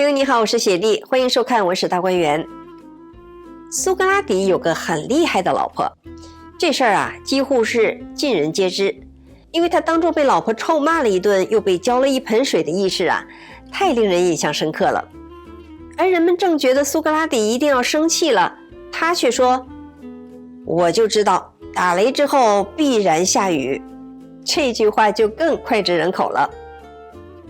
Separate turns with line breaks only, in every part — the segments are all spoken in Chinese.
朋友你好，我是雪莉，欢迎收看文史大观园。苏格拉底有个很厉害的老婆，这事儿啊几乎是尽人皆知，因为他当众被老婆臭骂了一顿，又被浇了一盆水的轶事啊，太令人印象深刻了。而人们正觉得苏格拉底一定要生气了，他却说：“我就知道打雷之后必然下雨。”这句话就更脍炙人口了。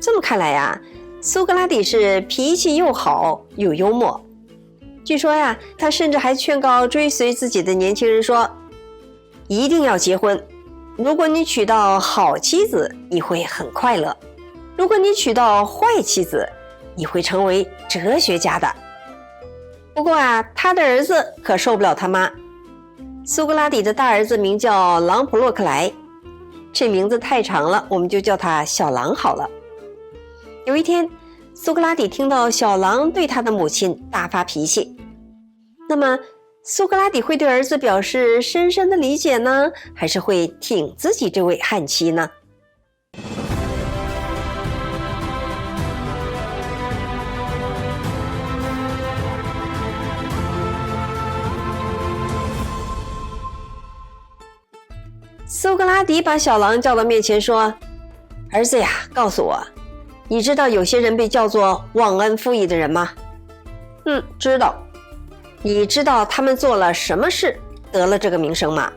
这么看来呀，苏格拉底是脾气又好又幽默。据说呀，他甚至还劝告追随自己的年轻人说：“一定要结婚，如果你娶到好妻子，你会很快乐；如果你娶到坏妻子，你会成为哲学家的。”不过啊，他的儿子可受不了他妈。苏格拉底的大儿子名叫朗普洛克莱，这名字太长了，我们就叫他小狼好了。有一天，苏格拉底听到小狼对他的母亲大发脾气，那么苏格拉底会对儿子表示深深的理解呢，还是会挺自己这位悍妻呢？苏格拉底把小狼叫到面前说：“儿子呀，告诉我，你知道有些人被叫做忘恩负义的人吗？”“知道。”“你知道他们做了什么事得了这个名声吗？”“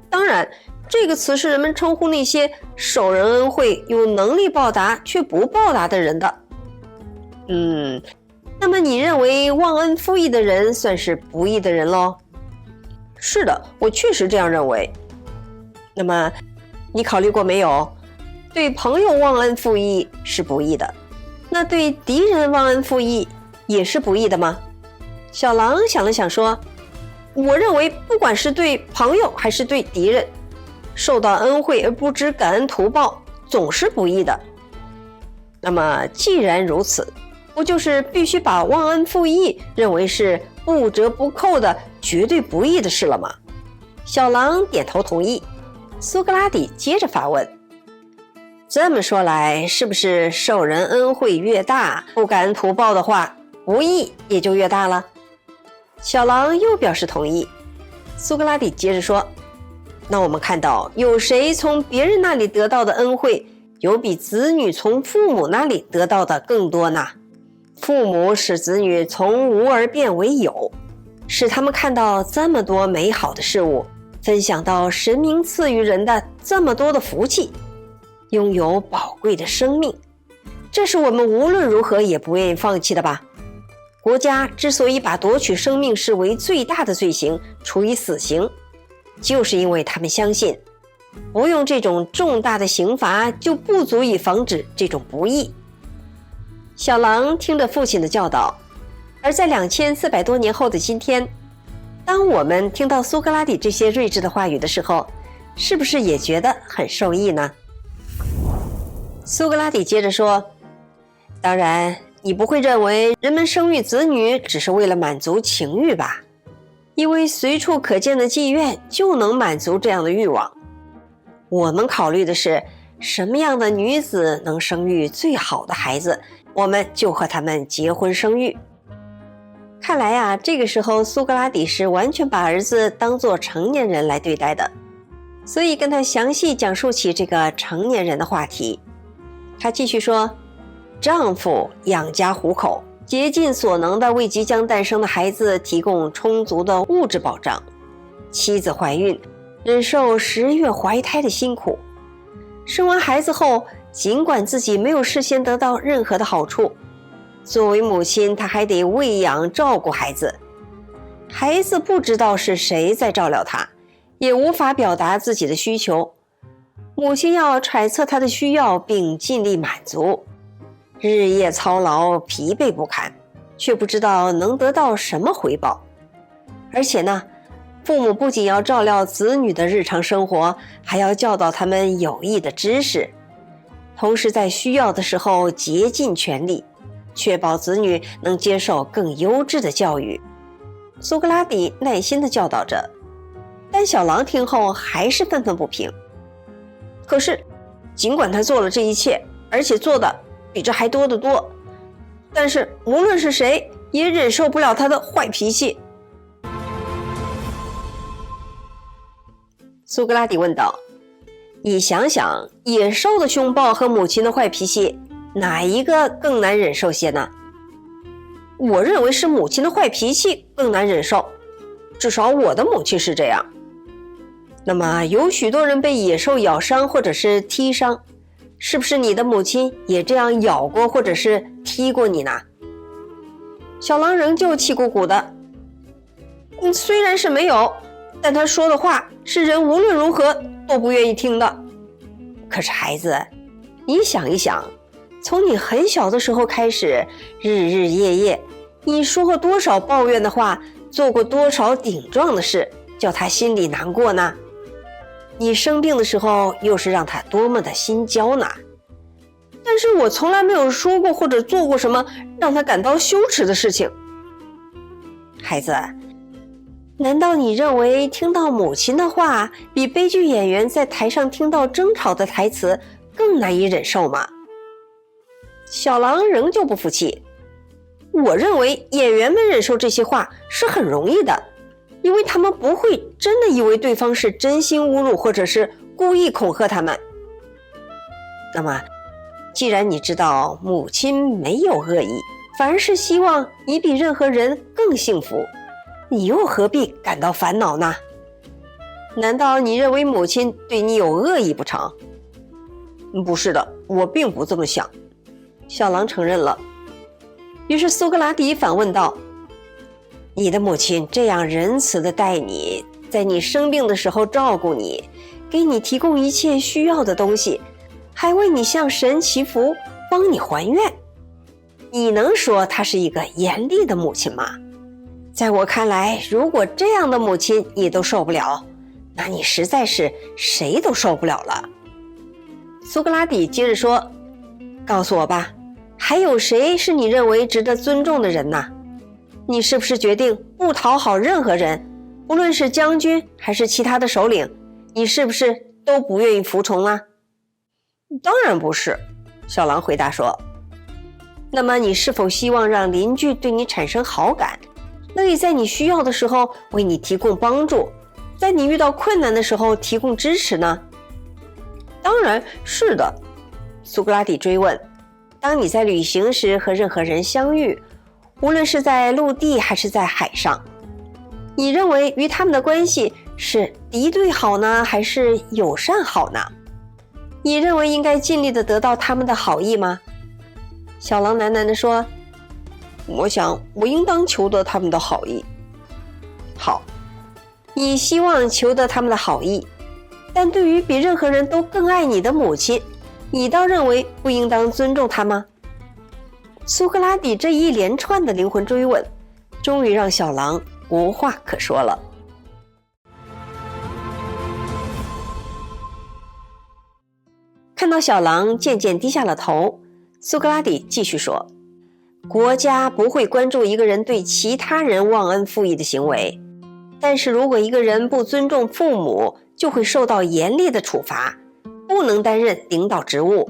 当然，这个词是人们称呼那些受人恩惠有能力报答却不报答的人的。”“那么你认为忘恩负义的人算是不义的人咯？”“是的，我确实这样认为。”“那么你考虑过没有，对朋友忘恩负义是不义的，那对敌人忘恩负义也是不义的吗？”小狼想了想说：“我认为不管是对朋友还是对敌人，受到恩惠而不知感恩图报总是不义的。那么既然如此，不就是必须把忘恩负义认为是不折不扣的绝对不义的事了吗？”小狼点头同意。苏格拉底接着发问：“这么说来，是不是受人恩惠越大，不感恩图报的话，不义也就越大了？”小狼又表示同意。苏格拉底接着说：“那我们看到有谁从别人那里得到的恩惠，有比子女从父母那里得到的更多呢？父母使子女从无而变为有，使他们看到这么多美好的事物，分享到神明赐予人的这么多的福气，拥有宝贵的生命，这是我们无论如何也不愿意放弃的吧？国家之所以把夺取生命视为最大的罪行，处以死刑，就是因为他们相信，不用这种重大的刑罚就不足以防止这种不义。”小狼听着父亲的教导，而在2400多年后的今天，当我们听到苏格拉底这些睿智的话语的时候，是不是也觉得很受益呢？苏格拉底接着说：“当然，你不会认为人们生育子女只是为了满足情欲吧？因为随处可见的妓院就能满足这样的欲望。我们考虑的是什么样的女子能生育最好的孩子，我们就和他们结婚生育。”看来啊，这个时候苏格拉底是完全把儿子当作成年人来对待的，所以跟他详细讲述起这个成年人的话题。他继续说：“丈夫养家糊口，竭尽所能的为即将诞生的孩子提供充足的物质保障；妻子怀孕，忍受10月怀胎的辛苦。生完孩子后，尽管自己没有事先得到任何的好处，作为母亲，她还得喂养照顾孩子。孩子不知道是谁在照料他，也无法表达自己的需求。母亲要揣测他的需要并尽力满足，日夜操劳，疲惫不堪，却不知道能得到什么回报。而且呢，父母不仅要照料子女的日常生活，还要教导他们有益的知识，同时在需要的时候竭尽全力，确保子女能接受更优质的教育。”苏格拉底耐心地教导着，但小狼听后还是愤愤不平。可是尽管他做了这一切，而且做的比这还多得多，但是无论是谁也忍受不了他的坏脾气。苏格拉底问道：你想想，野兽的凶暴和母亲的坏脾气，哪一个更难忍受些呢？我认为是母亲的坏脾气更难忍受，至少我的母亲是这样。那么有许多人被野兽咬伤或者是踢伤，是不是你的母亲也这样咬过或者是踢过你呢？小狼仍旧气鼓鼓的。虽然是没有，但他说的话是人无论如何都不愿意听的。可是孩子，你想一想，从你很小的时候开始，日日夜夜，你说过多少抱怨的话，做过多少顶撞的事，叫他心里难过呢？你生病的时候，又是让他多么的心焦呢？但是我从来没有说过或者做过什么让他感到羞耻的事情。孩子，难道你认为听到母亲的话，比悲剧演员在台上听到争吵的台词更难以忍受吗？小狼仍旧不服气。我认为演员们忍受这些话是很容易的，因为他们不会真的以为对方是真心侮辱或者是故意恐吓他们。那么既然你知道母亲没有恶意，反而是希望你比任何人更幸福，你又何必感到烦恼呢？难道你认为母亲对你有恶意不成？不是的，我并不这么想。小狼承认了。于是苏格拉底反问道：你的母亲这样仁慈地待你，在你生病的时候照顾你，给你提供一切需要的东西，还为你向神祈福，帮你还愿，你能说她是一个严厉的母亲吗？在我看来，如果这样的母亲你都受不了，那你实在是谁都受不了了。苏格拉底接着说：告诉我吧，还有谁是你认为值得尊重的人呢？你是不是决定不讨好任何人，不论是将军还是其他的首领，你是不是都不愿意服从啊？当然不是，小狼回答说。那么你是否希望让邻居对你产生好感，乐意在你需要的时候为你提供帮助，在你遇到困难的时候提供支持呢？当然是的，苏格拉底追问。当你在旅行时和任何人相遇，无论是在陆地还是在海上，你认为与他们的关系是敌对好呢，还是友善好呢？你认为应该尽力地得到他们的好意吗？小狼喃喃地说：我想我应当求得他们的好意。好，你希望求得他们的好意，但对于比任何人都更爱你的母亲，你倒认为不应当尊重她吗？苏格拉底这一连串的灵魂追问，终于让小狼无话可说了。看到小狼渐渐低下了头，苏格拉底继续说：国家不会关注一个人对其他人忘恩负义的行为，但是如果一个人不尊重父母，就会受到严厉的处罚，不能担任领导职务。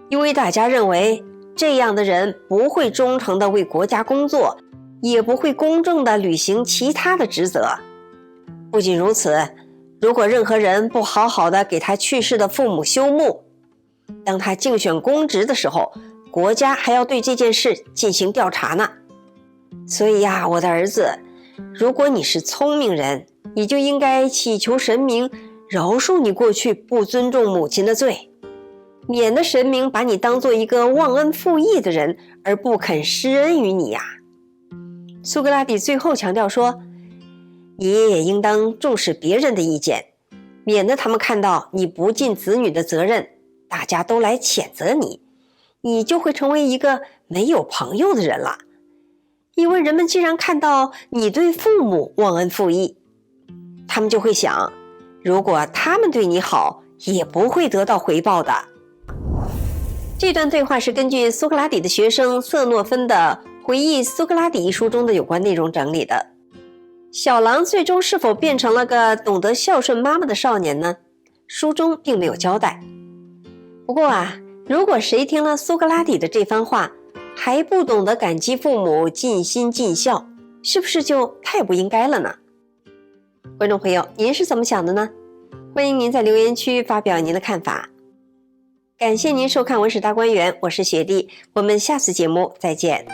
因为大家认为这样的人不会忠诚地为国家工作，也不会公正地履行其他的职责。不仅如此，如果任何人不好好地给他去世的父母修墓，当他竞选公职的时候，国家还要对这件事进行调查呢。所以呀，我的儿子，如果你是聪明人，你就应该祈求神明饶恕你过去不尊重母亲的罪，免得神明把你当做一个忘恩负义的人，而不肯施恩于你呀。苏格拉底最后强调说，你也应当重视别人的意见，免得他们看到你不尽子女的责任，大家都来谴责你，你就会成为一个没有朋友的人了。因为人们既然看到你对父母忘恩负义，他们就会想，如果他们对你好，也不会得到回报的。这段对话是根据苏格拉底的学生瑟诺芬的《回忆苏格拉底》一书中的有关内容整理的。小狼最终是否变成了个懂得孝顺妈妈的少年呢？书中并没有交代。不过如果谁听了苏格拉底的这番话，还不懂得感激父母，尽心尽孝，是不是就太不应该了呢？观众朋友，您是怎么想的呢？欢迎您在留言区发表您的看法。感谢您收看《文史大观园》，我是雪莉，我们下次节目再见。